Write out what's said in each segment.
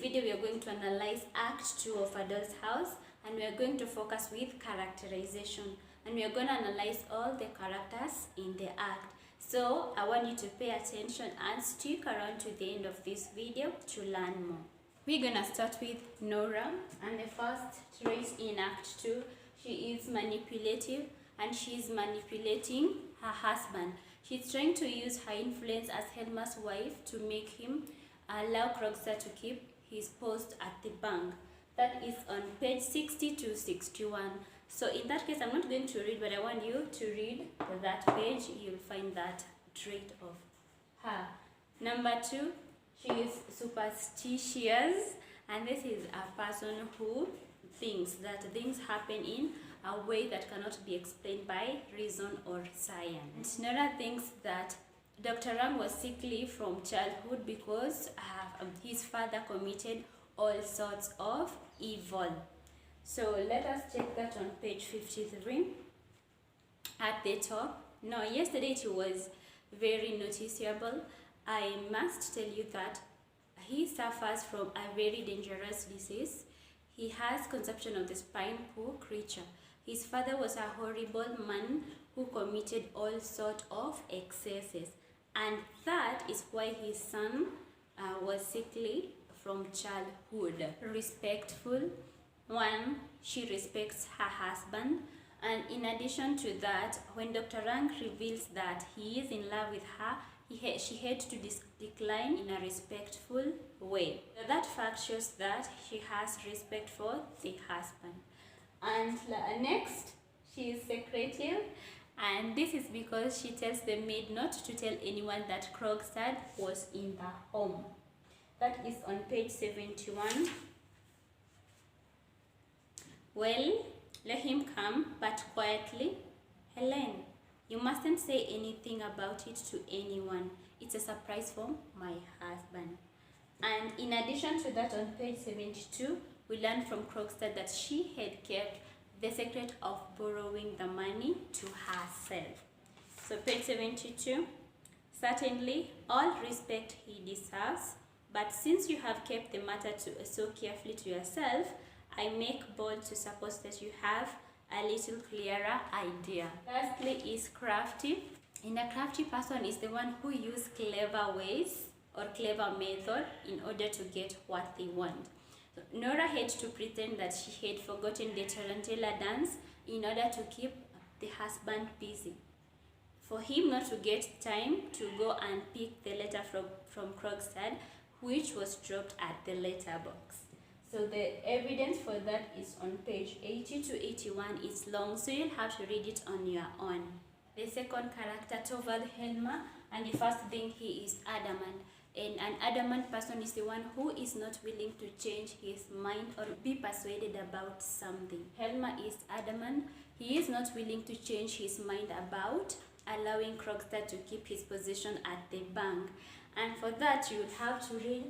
video we are going to analyze Act 2 of A Doll's House, and we are going to focus with characterization, and we are going to analyze all the characters in the act. So I want you to pay attention and stick around to the end of this video to learn more. We're going to start with Nora, and the first trait in Act 2, she is manipulative and she is manipulating her husband. She's trying to use her influence as Helma's wife to make him allow Krogstad to keep his post at the bank. That is on page 60 to 61. So in that case, I'm not going to read, but I want you to read that page. You'll find that trait of her. Number 2, she is superstitious, and this is a person who thinks that things happen in a way that cannot be explained by reason or science. Nora thinks that Dr. Rang was sickly from childhood because his father committed all sorts of evil. So let us check that on page 53 at the top. Now, yesterday it was very noticeable. I must tell you that he suffers from a very dangerous disease. He has conception of the spine pool creature. His father was a horrible man who committed all sorts of excesses, and that is why his son was sickly from childhood. Respectful. 1, she respects her husband, and in addition to that, when Dr. Rang reveals that he is in love with her, she had to decline in a respectful way. So that fact shows that she has respect for the husband. And next, she is secretive, and this is because she tells the maid not to tell anyone that Krogstad was in the home. That is on page 71. Well, let him come, but quietly. Helen, you mustn't say anything about it to anyone. It's a surprise from my husband. And in addition to that, on page 72, we learned from Krogstad that she had kept the secret of borrowing the money to herself. So page 72, certainly all respect he deserves, but since you have kept the matter so carefully to yourself, I make bold to suppose that you have a little clearer idea. Lastly is crafty. And a crafty person is the one who uses clever ways or clever method in order to get what they want. So Nora had to pretend that she had forgotten the tarantella dance in order to keep the husband busy, for him not to get time to go and pick the letter from Krogstad, which was dropped at the letterbox. So the evidence for that is on page 80 to 81. It's long, so you'll have to read it on your own. The second character, Torvald Helmer, and the first thing, he is adamant. And an adamant person is the one who is not willing to change his mind or be persuaded about something. Helmer is adamant. He is not willing to change his mind about allowing Krogstad to keep his position at the bank. And for that, you would have to read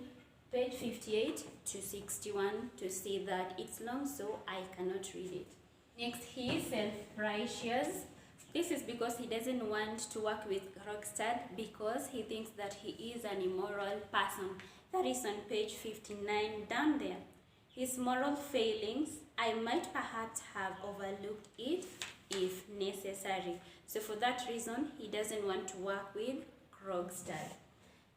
page 58 to 61 to see that. It's long, so I cannot read it. Next, he is self-righteous. This is because he doesn't want to work with Krogstad because he thinks that he is an immoral person. That is on page 59 down there. His moral failings, I might perhaps have overlooked it if necessary. So for that reason, he doesn't want to work with Krogstad.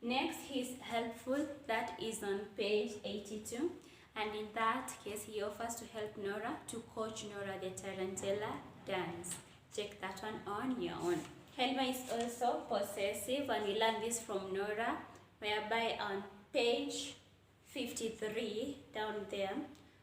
Next, he's helpful. That is on page 82. And in that case, he offers to help Nora to coach Nora the tarantella dance. Check that one on your own. Helma is also possessive, and we learn this from Nora, whereby on page 53 down there,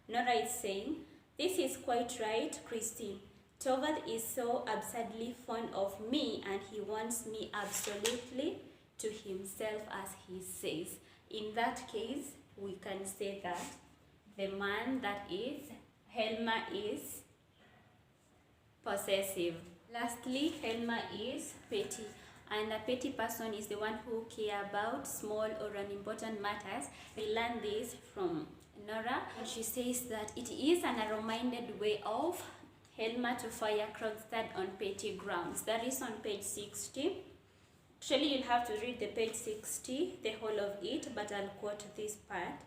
Nora is saying, "This is quite right, Christine. Torvald is so absurdly fond of me, and he wants me absolutely to himself, as he says." In that case, we can say that the man, that is Helma, is possessive. Lastly, Helma is petty, and a petty person is the one who cares about small or unimportant matters. We learn this from Nora, and she says that it is an narrow-minded way of Helma to fire Krogstad on petty grounds. That is on page 60. Actually, you'll have to read the page 60, the whole of it, but I'll quote this part.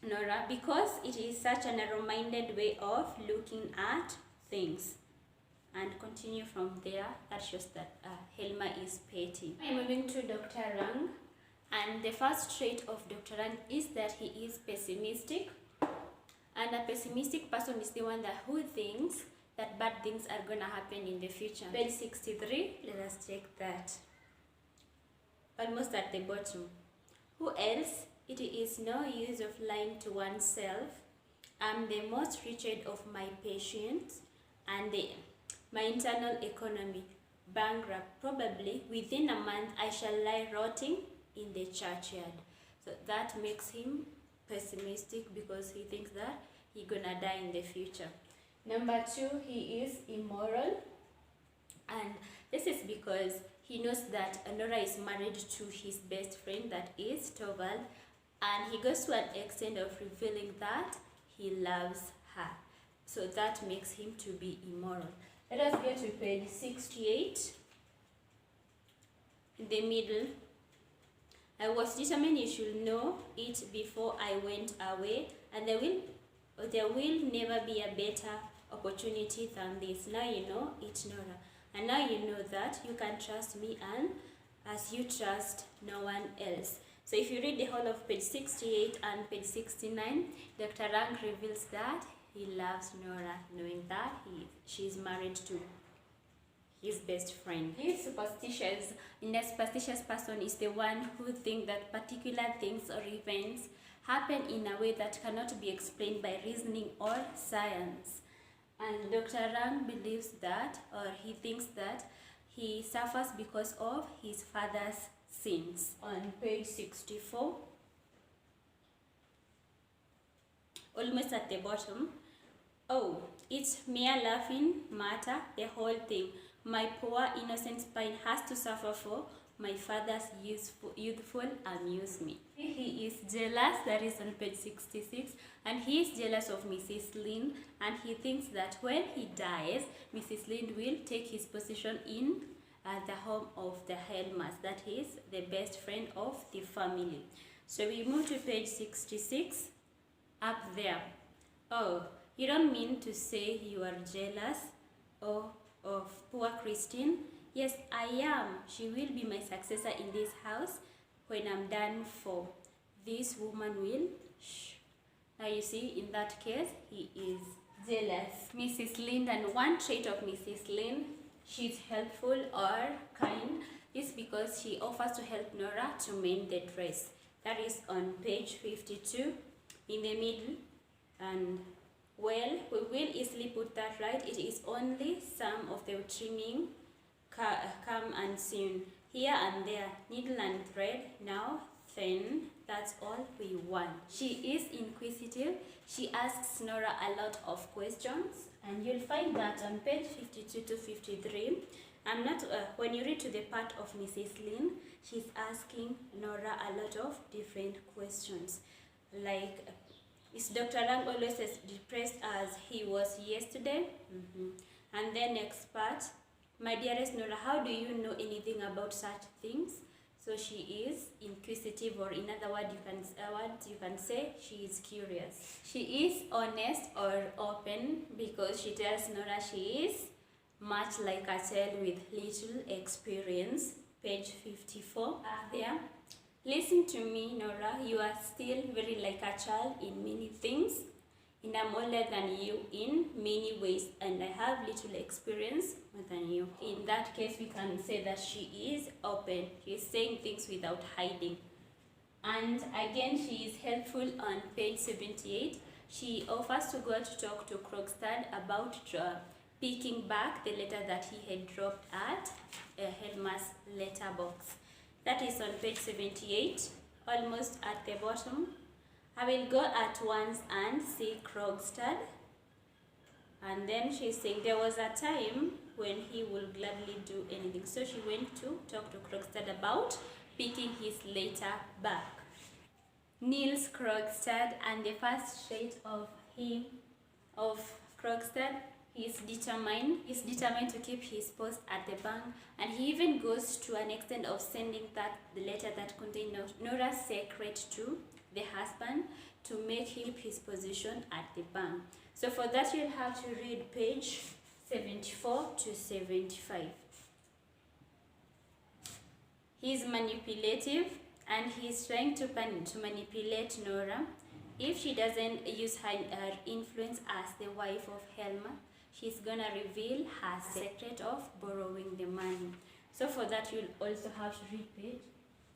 Nora because it is such an narrow-minded way of looking at things. And continue from there. That shows that Helma is petty. I'm moving to Dr. Rang, and the first trait of Dr. Rang is that he is pessimistic. And a pessimistic person is the one who thinks that bad things are gonna happen in the future. Page 63, let us check that. Almost at the bottom. Who else? It is no use of lying to oneself. I'm the most wretched of my patients, and my internal economy bankrupt. Probably within a month I shall lie rotting in the churchyard. So that makes him pessimistic because he thinks that he's gonna die in the future. Number 2, he is immoral, and this is because he knows that Nora is married to his best friend, that is Torvald, and he goes to an extent of revealing that he loves her. So that makes him to be immoral. Let us get to page 68. In the middle, I was determined you should know it before I went away, and there will never be a better opportunity than this. Now you know it, Nora. And now you know that you can trust me and as you trust no one else. So if you read the whole of page 68 and page 69, Dr. Rang reveals that he loves Nora, knowing that she is married to his best friend. He is superstitious, and a superstitious person is the one who thinks that particular things or events happen in a way that cannot be explained by reasoning or science. And Dr. Rang believes that, or he thinks that, he suffers because of his father's sins. On page 64, almost at the bottom, oh, it's mere laughing matter, the whole thing. My poor innocent spine has to suffer for my father's youthful amusement. He is jealous, that is on page 66, and he is jealous of Mrs. Linde, and he thinks that when he dies, Mrs. Linde will take his position in the home of the Helmers, that is the best friend of the family. So we move to page 66, up there. Oh, you don't mean to say you are jealous of poor Christine? Yes, I am. She will be my successor in this house when I'm done for. This woman will. Shh. Now you see, in that case, he is jealous. Mrs. Linde, and one trait of Mrs. Linde, she's helpful or kind, is because she offers to help Nora to mend the dress. That is on page 52 in the middle. And well, we will easily put that right. It is only some of the trimming come and soon, here and there, needle and thread, now thin, that's all we want. She is inquisitive. She asks Nora a lot of questions, and you'll find that on page 52 to 53. I'm not when you read to the part of Mrs. Linde, she's asking Nora a lot of different questions, like, is Dr. Rang always as depressed as he was yesterday? And then next part, my dearest Nora, how do you know anything about such things? So she is inquisitive, or in other words, you can say she is curious. She is honest or open because she tells Nora she is much like a child with little experience. Page 54 there. Listen to me, Nora, you are still very like a child in many things. And I'm older than you in many ways, and I have little experience more than you. In that case, we can say that she is open. She is saying things without hiding. And again, she is helpful on page 78. She offers to go to talk to Krogstad about picking back the letter that he had dropped at Helma's letterbox. That is on page 78, almost at the bottom. I will go at once and see Krogstad. And then she's saying there was a time when he will gladly do anything. So she went to talk to Krogstad about picking his letter back. Nils Krogstad, and the first trait of Krogstad, he's determined to keep his post at the bank, and he even goes to an extent of sending the letter that contained Nora's secret to the husband, to make him keep his position at the bank. So for that, you'll have to read page 74 to 75. He's manipulative and he's trying to manipulate Nora. If she doesn't use her influence as the wife of Helma, she's gonna reveal her secret of borrowing the money. So for that, you'll also have to read page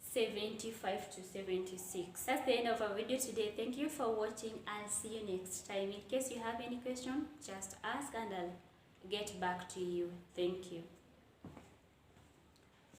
75 to 76. That's the end of our video today. Thank you for watching. I'll see you next time. In case you have any question, just ask and I'll get back to you. Thank you.